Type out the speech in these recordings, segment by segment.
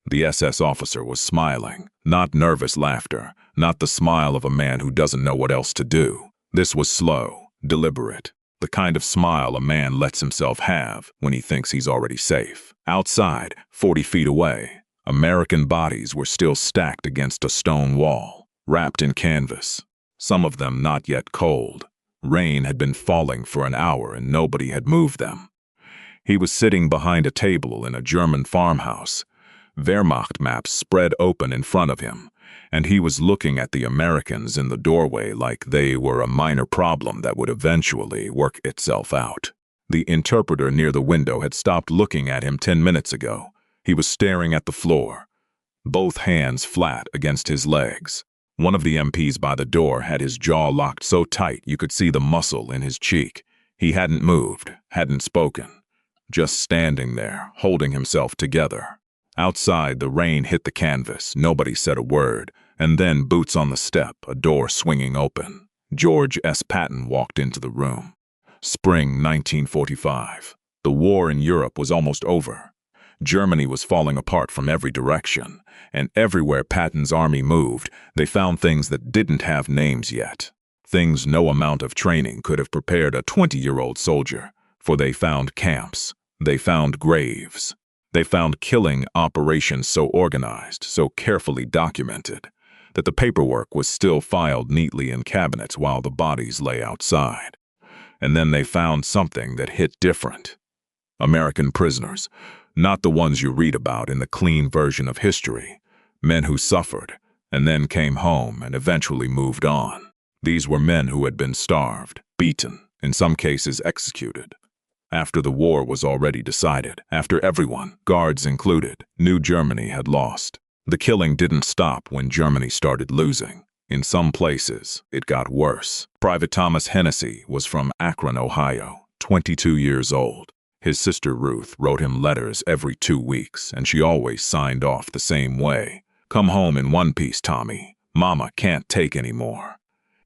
The SS officer was smiling, not nervous laughter, not the smile of a man who doesn't know what else to do. This was slow, deliberate, the kind of smile a man lets himself have when he thinks he's already safe. Outside, 40 feet away, American bodies were still stacked against a stone wall, wrapped in canvas, some of them not yet cold. Rain had been falling for an hour and nobody had moved them. He was sitting behind a table in a German farmhouse, Wehrmacht maps spread open in front of him, and he was looking at the Americans in the doorway like they were a minor problem that would eventually work itself out. The interpreter near the window had stopped looking at him 10 minutes ago. He was staring at the floor, both hands flat against his legs. One of the MPs by the door had his jaw locked so tight you could see the muscle in his cheek. He hadn't moved, hadn't spoken, just standing there, holding himself together. Outside, the rain hit the canvas, nobody said a word, and then boots on the step, a door swinging open. George S. Patton walked into the room. Spring 1945. The war in Europe was almost over. Germany was falling apart from every direction, and everywhere Patton's army moved, they found things that didn't have names yet. Things no amount of training could have prepared a 20-year-old soldier, for they found camps, they found graves. They found killing operations so organized, so carefully documented, that the paperwork was still filed neatly in cabinets while the bodies lay outside. And then they found something that hit different. American prisoners, not the ones you read about in the clean version of history, men who suffered and then came home and eventually moved on. These were men who had been starved, beaten, in some cases executed. After the war was already decided, after everyone, guards included, knew Germany had lost. The killing didn't stop when Germany started losing. In some places, it got worse. Private Thomas Hennessy was from Akron, Ohio, 22 years old. His sister Ruth wrote him letters every 2 weeks, and she always signed off the same way. "Come home in one piece, Tommy. Mama can't take any more."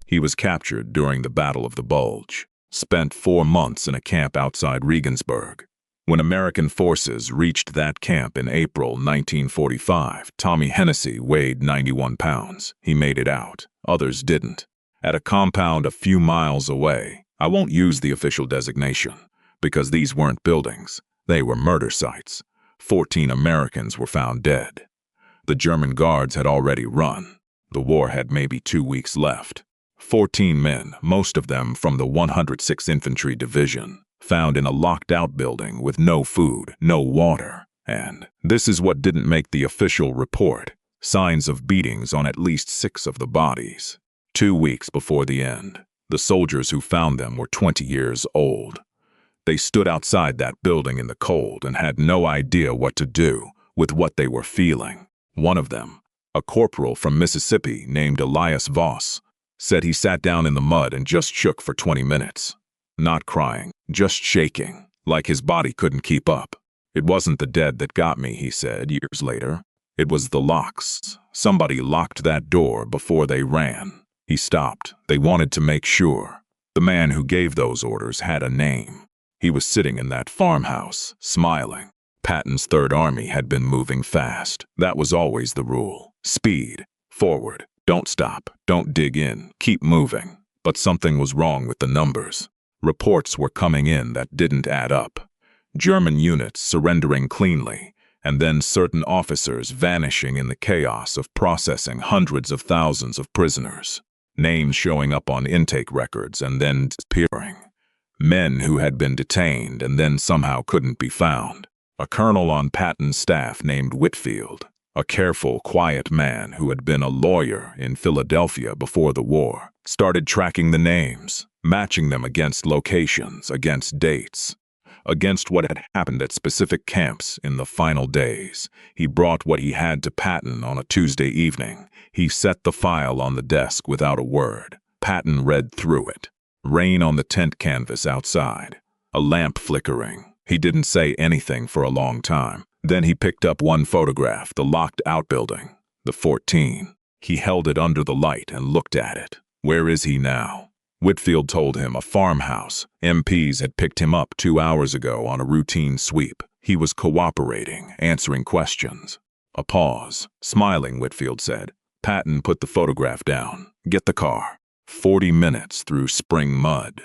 He was captured during the Battle of the Bulge. Spent 4 months in a camp outside Regensburg. When American forces reached that camp in April 1945, Tommy Hennessy weighed 91 pounds. He made it out. Others didn't. At a compound a few miles away, I won't use the official designation, because these weren't buildings. They were murder sites. 14 Americans were found dead. The German guards had already run. The war had maybe 2 weeks left. 14 men, most of them from the 106th Infantry Division, found in a locked-out building with no food, no water, and this is what didn't make the official report, signs of beatings on at least 6 of the bodies. 2 weeks before the end, the soldiers who found them were 20 years old. They stood outside that building in the cold and had no idea what to do with what they were feeling. One of them, a corporal from Mississippi named Elias Voss, said he sat down in the mud and just shook for 20 minutes. Not crying, just shaking, like his body couldn't keep up. "It wasn't the dead that got me," he said years later. "It was the locks. Somebody locked that door before they ran." He stopped. They wanted to make sure. The man who gave those orders had a name. He was sitting in that farmhouse, smiling. Patton's Third Army had been moving fast. That was always the rule. Speed, forward. Don't stop, don't dig in, keep moving. But something was wrong with the numbers. Reports were coming in that didn't add up. German units surrendering cleanly, and then certain officers vanishing in the chaos of processing hundreds of thousands of prisoners. Names showing up on intake records and then disappearing. Men who had been detained and then somehow couldn't be found. A colonel on Patton's staff named Whitfield, a careful, quiet man who had been a lawyer in Philadelphia before the war, started tracking the names, matching them against locations, against dates, against what had happened at specific camps in the final days. He brought what he had to Patton on a Tuesday evening. He set the file on the desk without a word. Patton read through it. Rain on the tent canvas outside. A lamp flickering. He didn't say anything for a long time. Then he picked up one photograph, the locked outbuilding, the 14. He held it under the light and looked at it. Where is he now? Whitfield told him a farmhouse. MPs had picked him up 2 hours ago on a routine sweep. He was cooperating, answering questions. A pause. Smiling, Whitfield said. Patton put the photograph down. Get the car. 40 minutes through spring mud.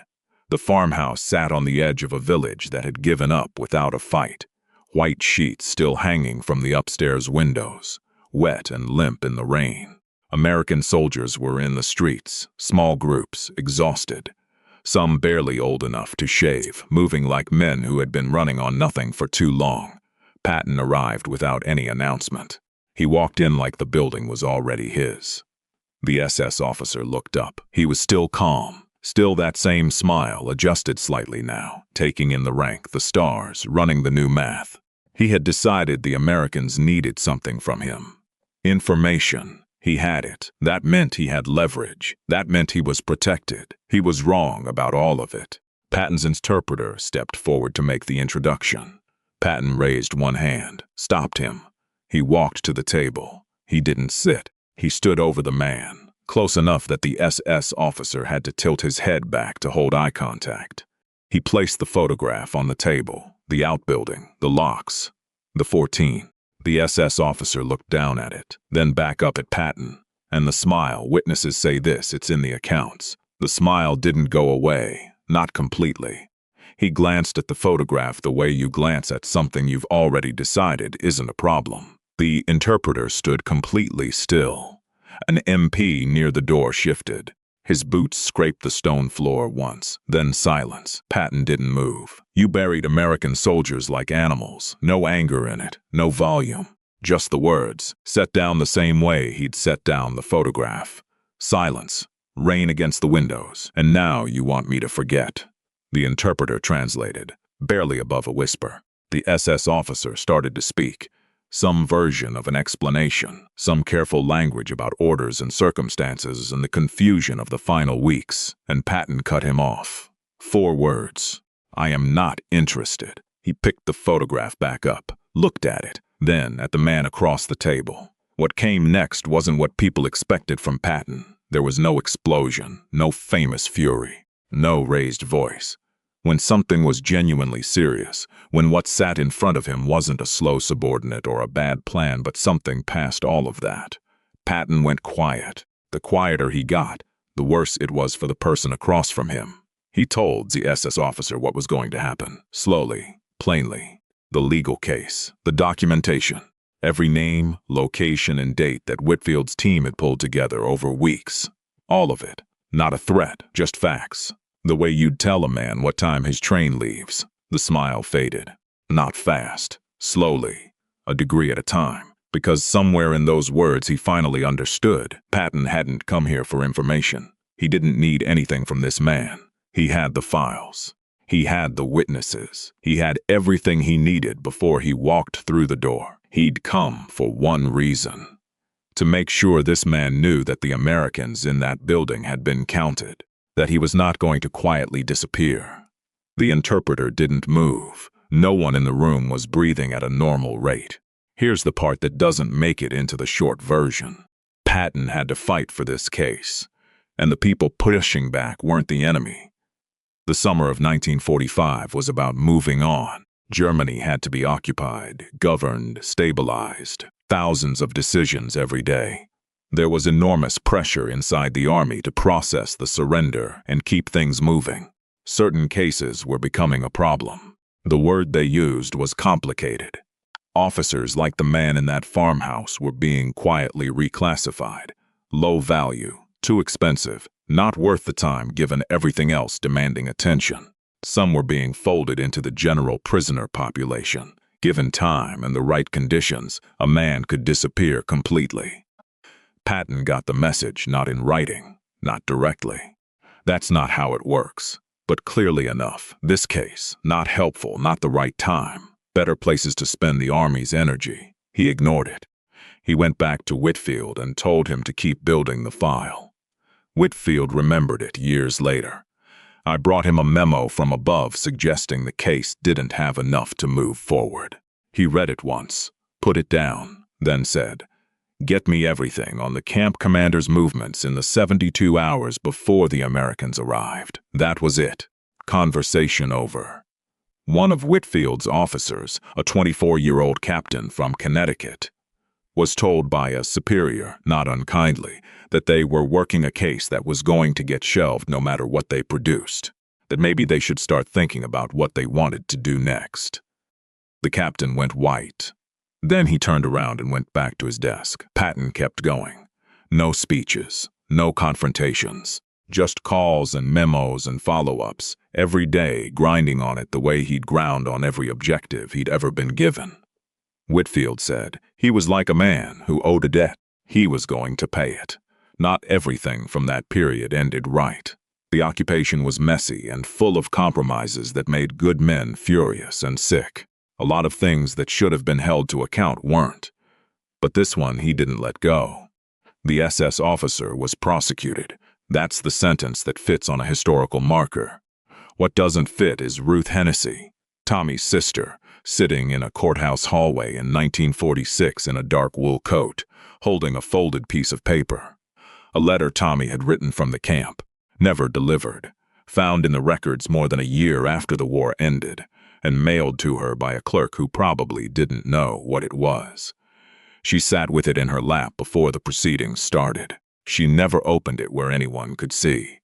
The farmhouse sat on the edge of a village that had given up without a fight. White sheets still hanging from the upstairs windows, wet and limp in the rain. American soldiers were in the streets, small groups, exhausted. Some barely old enough to shave, moving like men who had been running on nothing for too long. Patton arrived without any announcement. He walked in like the building was already his. The SS officer looked up. He was still calm, still that same smile, adjusted slightly now, taking in the rank, the stars, running the new math. He had decided the Americans needed something from him. Information. He had it. That meant he had leverage. That meant he was protected. He was wrong about all of it. Patton's interpreter stepped forward to make the introduction. Patton raised one hand, stopped him. He walked to the table. He didn't sit. He stood over the man, close enough that the SS officer had to tilt his head back to hold eye contact. He placed the photograph on the table, the outbuilding, the locks, the 14. The SS officer looked down at it, then back up at Patton. And the smile, witnesses say this, it's in the accounts. The smile didn't go away, not completely. He glanced at the photograph the way you glance at something you've already decided isn't a problem. The interpreter stood completely still. An MP near the door shifted. His boots scraped the stone floor once, then silence. Patton didn't move. You buried American soldiers like animals. No anger in it, no volume. Just the words, set down the same way he'd set down the photograph. Silence, rain against the windows, and now you want me to forget. The interpreter translated, barely above a whisper. The SS officer started to speak. Some version of an explanation, some careful language about orders and circumstances and the confusion of the final weeks, and Patton cut him off. 4 words. I am not interested. He picked the photograph back up, looked at it, then at the man across the table. What came next wasn't what people expected from Patton. There was no explosion, no famous fury, no raised voice. When something was genuinely serious, when what sat in front of him wasn't a slow subordinate or a bad plan but something past all of that, Patton went quiet. The quieter he got, the worse it was for the person across from him. He told the SS officer what was going to happen, slowly, plainly. The legal case, the documentation, every name, location, and date that Whitfield's team had pulled together over weeks. All of it. Not a threat, just facts. The way you'd tell a man what time his train leaves. The smile faded. Not fast. Slowly. A degree at a time. Because somewhere in those words he finally understood. Patton hadn't come here for information. He didn't need anything from this man. He had the files. He had the witnesses. He had everything he needed before he walked through the door. He'd come for one reason. To make sure this man knew that the Americans in that building had been counted. That he was not going to quietly disappear. The interpreter didn't move. No one in the room was breathing at a normal rate. Here's the part that doesn't make it into the short version. Patton had to fight for this case, and the people pushing back weren't the enemy. The summer of 1945 was about moving on. Germany had to be occupied, governed, stabilized. Thousands of decisions every day. There was enormous pressure inside the army to process the surrender and keep things moving. Certain cases were becoming a problem. The word they used was complicated. Officers like the man in that farmhouse were being quietly reclassified. Low value, too expensive, not worth the time given everything else demanding attention. Some were being folded into the general prisoner population. Given time and the right conditions, a man could disappear completely. Patton got the message, not in writing, not directly. That's not how it works. But clearly enough, this case, not helpful, not the right time. Better places to spend the army's energy. He ignored it. He went back to Whitfield and told him to keep building the file. Whitfield remembered it years later. I brought him a memo from above suggesting the case didn't have enough to move forward. He read it once, put it down, then said, "Get me everything on the camp commander's movements in the 72 hours before the Americans arrived." That was it. Conversation over. One of Whitfield's officers, a 24-year-old captain from Connecticut, Was told by a superior, not unkindly, that they were working a case that was going to get shelved no matter what they produced, that maybe they should start thinking about what they wanted to do next. The captain went white. Then he turned around and went back to his desk. Patton kept going. No speeches, no confrontations, just calls and memos and follow-ups, every day grinding on it the way he'd ground on every objective he'd ever been given. Whitfield said he was like a man who owed a debt. He was going to pay it. Not everything from that period ended right. The occupation was messy and full of compromises that made good men furious and sick. A lot of things that should have been held to account weren't. But this one he didn't let go. The SS officer was prosecuted. That's the sentence that fits on a historical marker. What doesn't fit is Ruth Hennessy, Tommy's sister, sitting in a courthouse hallway in 1946 in a dark wool coat, holding a folded piece of paper. A letter Tommy had written from the camp, never delivered, found in the records more than a year after the war ended, and mailed to her by a clerk who probably didn't know what it was. She sat with it in her lap before the proceedings started. She never opened it where anyone could see.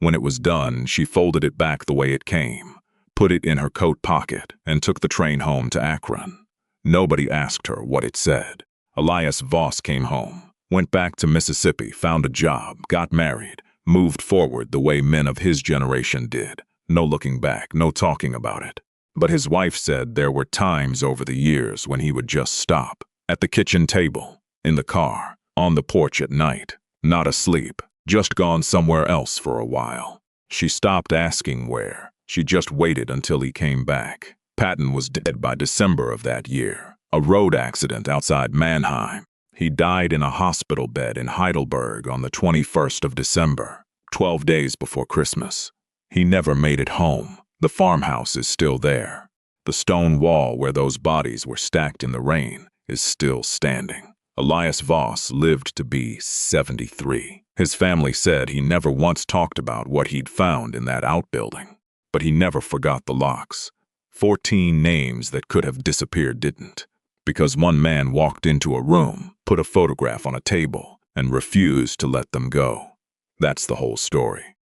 When it was done, she folded it back the way it came, put it in her coat pocket, and took the train home to Akron. Nobody asked her what it said. Elias Voss came home, went back to Mississippi, found a job, got married, moved forward the way men of his generation did. No looking back, no talking about it. But his wife said there were times over the years when he would just stop. At the kitchen table, in the car, on the porch at night, not asleep, just gone somewhere else for a while. She stopped asking where. She just waited until he came back. Patton was dead by December of that year. A road accident outside Mannheim. He died in a hospital bed in Heidelberg on the 21st of December, 12 days before Christmas. He never made it home. The farmhouse is still there. The stone wall where those bodies were stacked in the rain is still standing. Elias Voss lived to be 73. His family said he never once talked about what he'd found in that outbuilding, but he never forgot the locks. 14 names that could have disappeared didn't, because one man walked into a room, put a photograph on a table, and refused to let them go. That's the whole story.